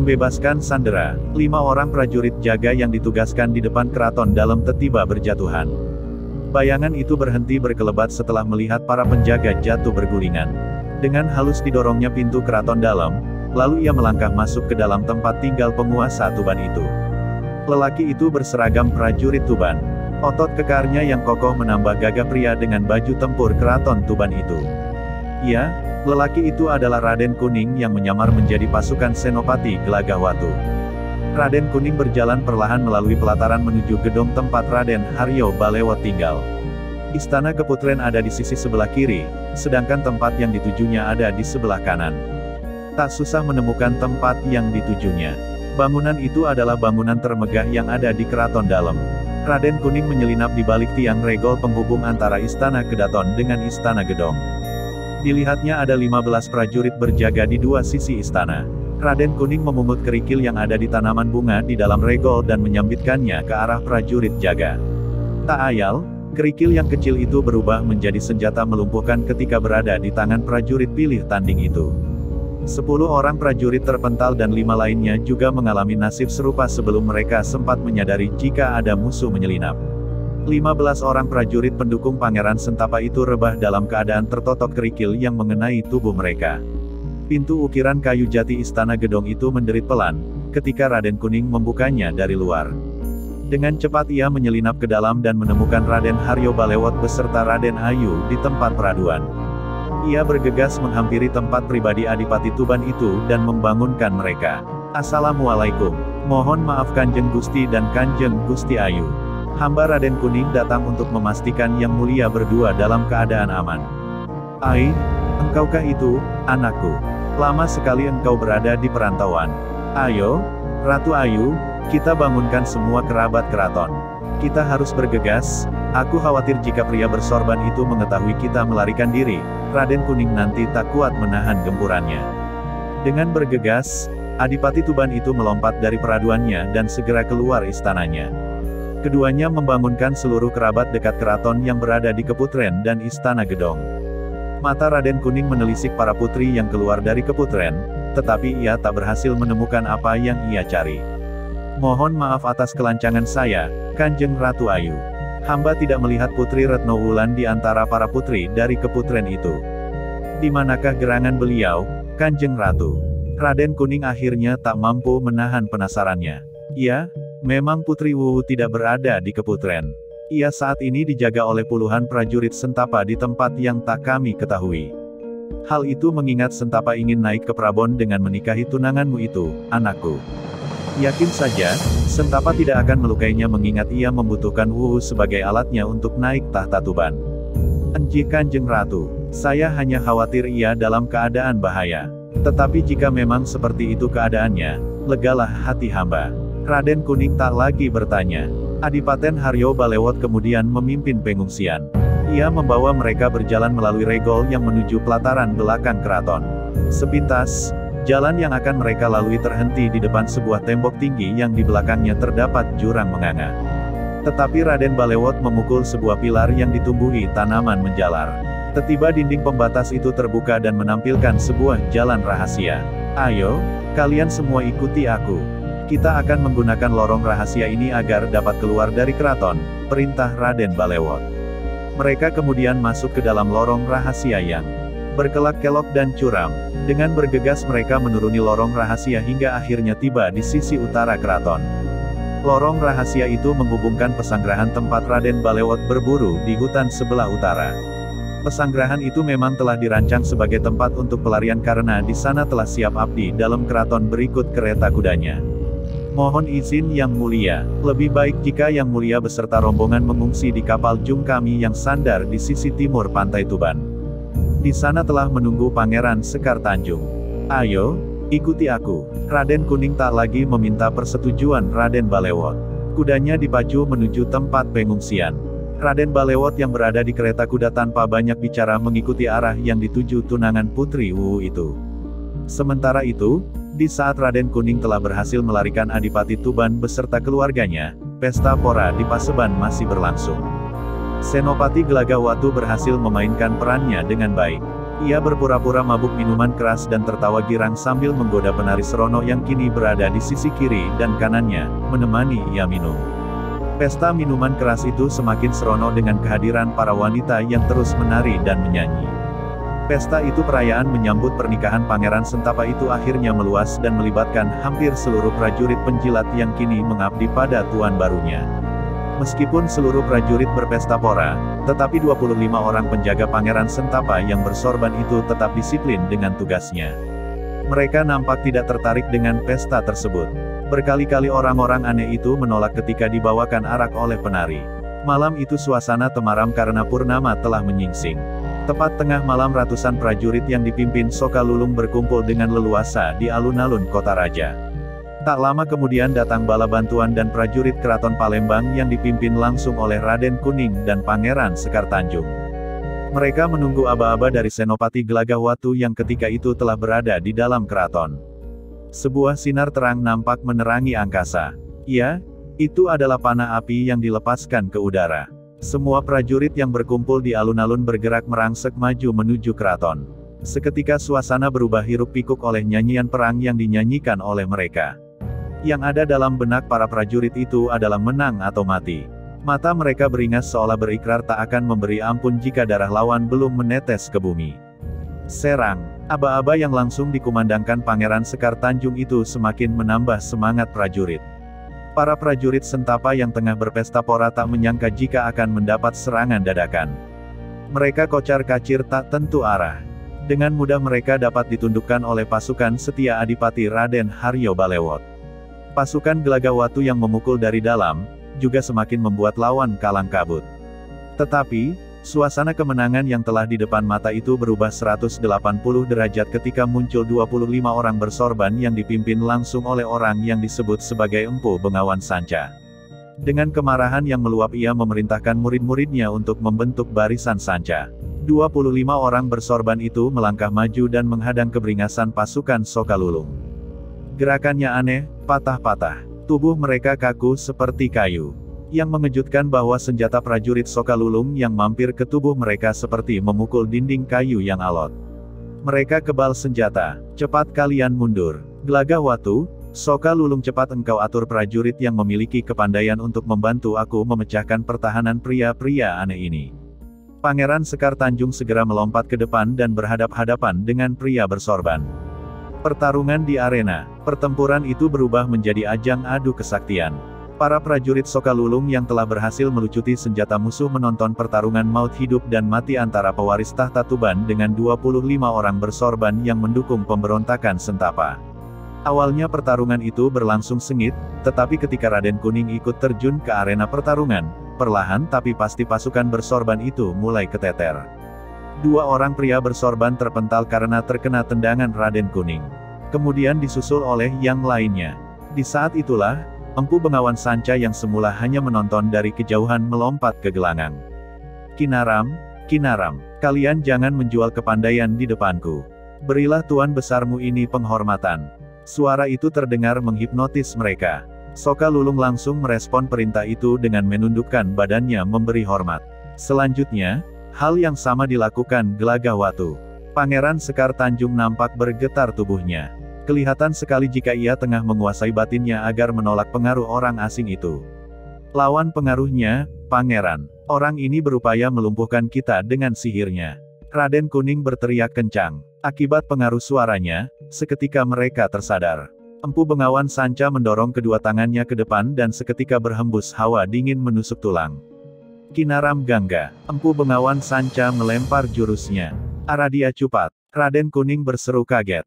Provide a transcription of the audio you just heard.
Membebaskan sandera, 5 orang prajurit jaga yang ditugaskan di depan keraton dalam tiba berjatuhan. Bayangan itu berhenti berkelebat setelah melihat para penjaga jatuh bergulingan. Dengan halus didorongnya pintu keraton dalam, lalu ia melangkah masuk ke dalam tempat tinggal penguasa Tuban itu. Lelaki itu berseragam prajurit Tuban. Otot kekarnya yang kokoh menambah gagah pria dengan baju tempur keraton Tuban itu. Ya, lelaki itu adalah Raden Kuning yang menyamar menjadi pasukan Senopati Gelagahwatu. Raden Kuning berjalan perlahan melalui pelataran menuju gedung tempat Raden Haryo Balewot tinggal. Istana Keputren ada di sisi sebelah kiri, sedangkan tempat yang ditujunya ada di sebelah kanan. Tak susah menemukan tempat yang ditujunya. Bangunan itu adalah bangunan termegah yang ada di keraton dalam. Raden Kuning menyelinap di balik tiang regol penghubung antara Istana Kedaton dengan Istana Gedong. Dilihatnya ada 15 prajurit berjaga di dua sisi istana. Raden Kuning memungut kerikil yang ada di tanaman bunga di dalam regol dan menyambitkannya ke arah prajurit jaga. Tak ayal, kerikil yang kecil itu berubah menjadi senjata melumpuhkan ketika berada di tangan prajurit pilih tanding itu. 10 orang prajurit terpental dan 5 lainnya juga mengalami nasib serupa sebelum mereka sempat menyadari jika ada musuh menyelinap. 15 orang prajurit pendukung Pangeran Sentapa itu rebah dalam keadaan tertotok kerikil yang mengenai tubuh mereka. Pintu ukiran kayu jati Istana Gedong itu menderit pelan, ketika Raden Kuning membukanya dari luar. Dengan cepat ia menyelinap ke dalam dan menemukan Raden Haryo Balewot beserta Raden Ayu di tempat peraduan. Ia bergegas menghampiri tempat pribadi Adipati Tuban itu dan membangunkan mereka. "Assalamualaikum. Mohon maaf Kanjeng Gusti dan Kanjeng Gusti Ayu. Hamba Raden Kuning datang untuk memastikan Yang Mulia berdua dalam keadaan aman." "Ai, engkaukah itu, anakku? Lama sekali engkau berada di perantauan. Ayo, Ratu Ayu, kita bangunkan semua kerabat keraton. Kita harus bergegas, aku khawatir jika pria bersorban itu mengetahui kita melarikan diri, Raden Kuning nanti tak kuat menahan gempurannya." Dengan bergegas, Adipati Tuban itu melompat dari peraduannya dan segera keluar istananya. Keduanya membangunkan seluruh kerabat dekat keraton yang berada di Keputren dan Istana Gedong. Mata Raden Kuning menelisik para putri yang keluar dari Keputren, tetapi ia tak berhasil menemukan apa yang ia cari. "Mohon maaf atas kelancangan saya, Kanjeng Ratu Ayu. Hamba tidak melihat Putri Retno Wulan di antara para putri dari Keputren itu. Di manakah gerangan beliau, Kanjeng Ratu?" Raden Kuning akhirnya tak mampu menahan penasarannya. "Ya, memang Putri Wuwu tidak berada di Keputren. Ia saat ini dijaga oleh puluhan prajurit Sentapa di tempat yang tak kami ketahui. Hal itu mengingat Sentapa ingin naik ke Prabon dengan menikahi tunanganmu itu, anakku. Yakin saja, Sentapa tidak akan melukainya mengingat ia membutuhkan Wuwu sebagai alatnya untuk naik tahta Tuban." "Enji Kanjeng Ratu, saya hanya khawatir ia dalam keadaan bahaya. Tetapi jika memang seperti itu keadaannya, legalah hati hamba." Raden Kuning tak lagi bertanya. Adipaten Haryo Balewot kemudian memimpin pengungsian. Ia membawa mereka berjalan melalui regol yang menuju pelataran belakang keraton. Sepintas, jalan yang akan mereka lalui terhenti di depan sebuah tembok tinggi yang di belakangnya terdapat jurang menganga. Tetapi Raden Balewot memukul sebuah pilar yang ditumbuhi tanaman menjalar. Tiba-tiba dinding pembatas itu terbuka dan menampilkan sebuah jalan rahasia. "Ayo, kalian semua ikuti aku. Kita akan menggunakan lorong rahasia ini agar dapat keluar dari keraton," perintah Raden Balewot. Mereka kemudian masuk ke dalam lorong rahasia yang berkelak-kelok dan curam. Dengan bergegas mereka menuruni lorong rahasia hingga akhirnya tiba di sisi utara keraton. Lorong rahasia itu menghubungkan pesanggrahan tempat Raden Balewot berburu di hutan sebelah utara. Pesanggrahan itu memang telah dirancang sebagai tempat untuk pelarian karena di sana telah siap abdi dalam keraton berikut kereta kudanya. "Mohon izin Yang Mulia, lebih baik jika Yang Mulia beserta rombongan mengungsi di kapal jung kami yang sandar di sisi timur pantai Tuban. Di sana telah menunggu Pangeran Sekar Tanjung. Ayo, ikuti aku." Raden Kuning tak lagi meminta persetujuan Raden Balewot. Kudanya dipacu menuju tempat pengungsian. Raden Balewot yang berada di kereta kuda tanpa banyak bicara mengikuti arah yang dituju tunangan Putri Wuwu itu. Sementara itu, di saat Raden Kuning telah berhasil melarikan Adipati Tuban beserta keluarganya, pesta pora di Paseban masih berlangsung. Senopati Gelagahwatu berhasil memainkan perannya dengan baik. Ia berpura-pura mabuk minuman keras dan tertawa girang sambil menggoda penari serono yang kini berada di sisi kiri dan kanannya, menemani ia minum. Pesta minuman keras itu semakin serono dengan kehadiran para wanita yang terus menari dan menyanyi. Pesta itu perayaan menyambut pernikahan Pangeran Sentapa itu akhirnya meluas dan melibatkan hampir seluruh prajurit penjilat yang kini mengabdi pada tuan barunya. Meskipun seluruh prajurit berpesta pora, tetapi 25 orang penjaga Pangeran Sentapa yang bersorban itu tetap disiplin dengan tugasnya. Mereka nampak tidak tertarik dengan pesta tersebut. Berkali-kali orang-orang aneh itu menolak ketika dibawakan arak oleh penari. Malam itu suasana temaram karena purnama telah menyingsing. Tepat tengah malam ratusan prajurit yang dipimpin Soka Lulung berkumpul dengan leluasa di alun-alun kota raja. Tak lama kemudian datang bala bantuan dan prajurit Keraton Palembang yang dipimpin langsung oleh Raden Kuning dan Pangeran Sekar Tanjung. Mereka menunggu aba-aba dari Senopati Gelagahwatu yang ketika itu telah berada di dalam keraton. Sebuah sinar terang nampak menerangi angkasa. Ya, itu adalah panah api yang dilepaskan ke udara. Semua prajurit yang berkumpul di alun-alun bergerak merangsek maju menuju keraton. Seketika suasana berubah hiruk-pikuk oleh nyanyian perang yang dinyanyikan oleh mereka. Yang ada dalam benak para prajurit itu adalah menang atau mati. Mata mereka beringas seolah berikrar tak akan memberi ampun jika darah lawan belum menetes ke bumi. Serang! Aba-aba yang langsung dikumandangkan Pangeran Sekar Tanjung itu semakin menambah semangat prajurit. Para prajurit Sentapa yang tengah berpesta pora tak menyangka jika akan mendapat serangan dadakan. Mereka kocar-kacir tak tentu arah. Dengan mudah mereka dapat ditundukkan oleh pasukan setia Adipati Raden Haryo Balewot. Pasukan Gelagahwatu yang memukul dari dalam, juga semakin membuat lawan kalang kabut. Tetapi, suasana kemenangan yang telah di depan mata itu berubah 180 derajat ketika muncul 25 orang bersorban yang dipimpin langsung oleh orang yang disebut sebagai Empu Bengawan Sanca. Dengan kemarahan yang meluap ia memerintahkan murid-muridnya untuk membentuk barisan sanca. 25 orang bersorban itu melangkah maju dan menghadang keberingasan pasukan Soka Lulung. Gerakannya aneh, patah-patah. Tubuh mereka kaku seperti kayu. Yang mengejutkan bahwa senjata prajurit Soka Lulung yang mampir ke tubuh mereka seperti memukul dinding kayu yang alot. Mereka kebal senjata. Cepat kalian mundur. Gelagahwatu, Soka Lulung, cepat engkau atur prajurit yang memiliki kepandaian untuk membantu aku memecahkan pertahanan pria-pria aneh ini. Pangeran Sekar Tanjung segera melompat ke depan dan berhadap-hadapan dengan pria bersorban. Pertarungan di arena. Pertempuran itu berubah menjadi ajang adu kesaktian. Para prajurit Soka Lulung yang telah berhasil melucuti senjata musuh menonton pertarungan maut hidup dan mati antara pewaris tahta Tuban dengan 25 orang bersorban yang mendukung pemberontakan Sentapa. Awalnya pertarungan itu berlangsung sengit, tetapi ketika Raden Kuning ikut terjun ke arena pertarungan, perlahan tapi pasti pasukan bersorban itu mulai keteter. 2 orang pria bersorban terpental karena terkena tendangan Raden Kuning. Kemudian disusul oleh yang lainnya. Di saat itulah, Empu Bengawan Sanca yang semula hanya menonton dari kejauhan melompat ke gelanggang. Kinaram, Kinaram, kalian jangan menjual kepandaian di depanku. Berilah tuan besarmu ini penghormatan. Suara itu terdengar menghipnotis mereka. Soka Lulung langsung merespon perintah itu dengan menundukkan badannya memberi hormat. Selanjutnya, hal yang sama dilakukan Gelagahwatu. Pangeran Sekar Tanjung nampak bergetar tubuhnya. Kelihatan sekali jika ia tengah menguasai batinnya agar menolak pengaruh orang asing itu. Lawan pengaruhnya, Pangeran. Orang ini berupaya melumpuhkan kita dengan sihirnya. Raden Kuning berteriak kencang. Akibat pengaruh suaranya, seketika mereka tersadar. Empu Bengawan Sanca mendorong kedua tangannya ke depan dan seketika berhembus hawa dingin menusuk tulang. Kinaram Gangga. Empu Bengawan Sanca melempar jurusnya. Aradia Cupat. Raden Kuning berseru kaget.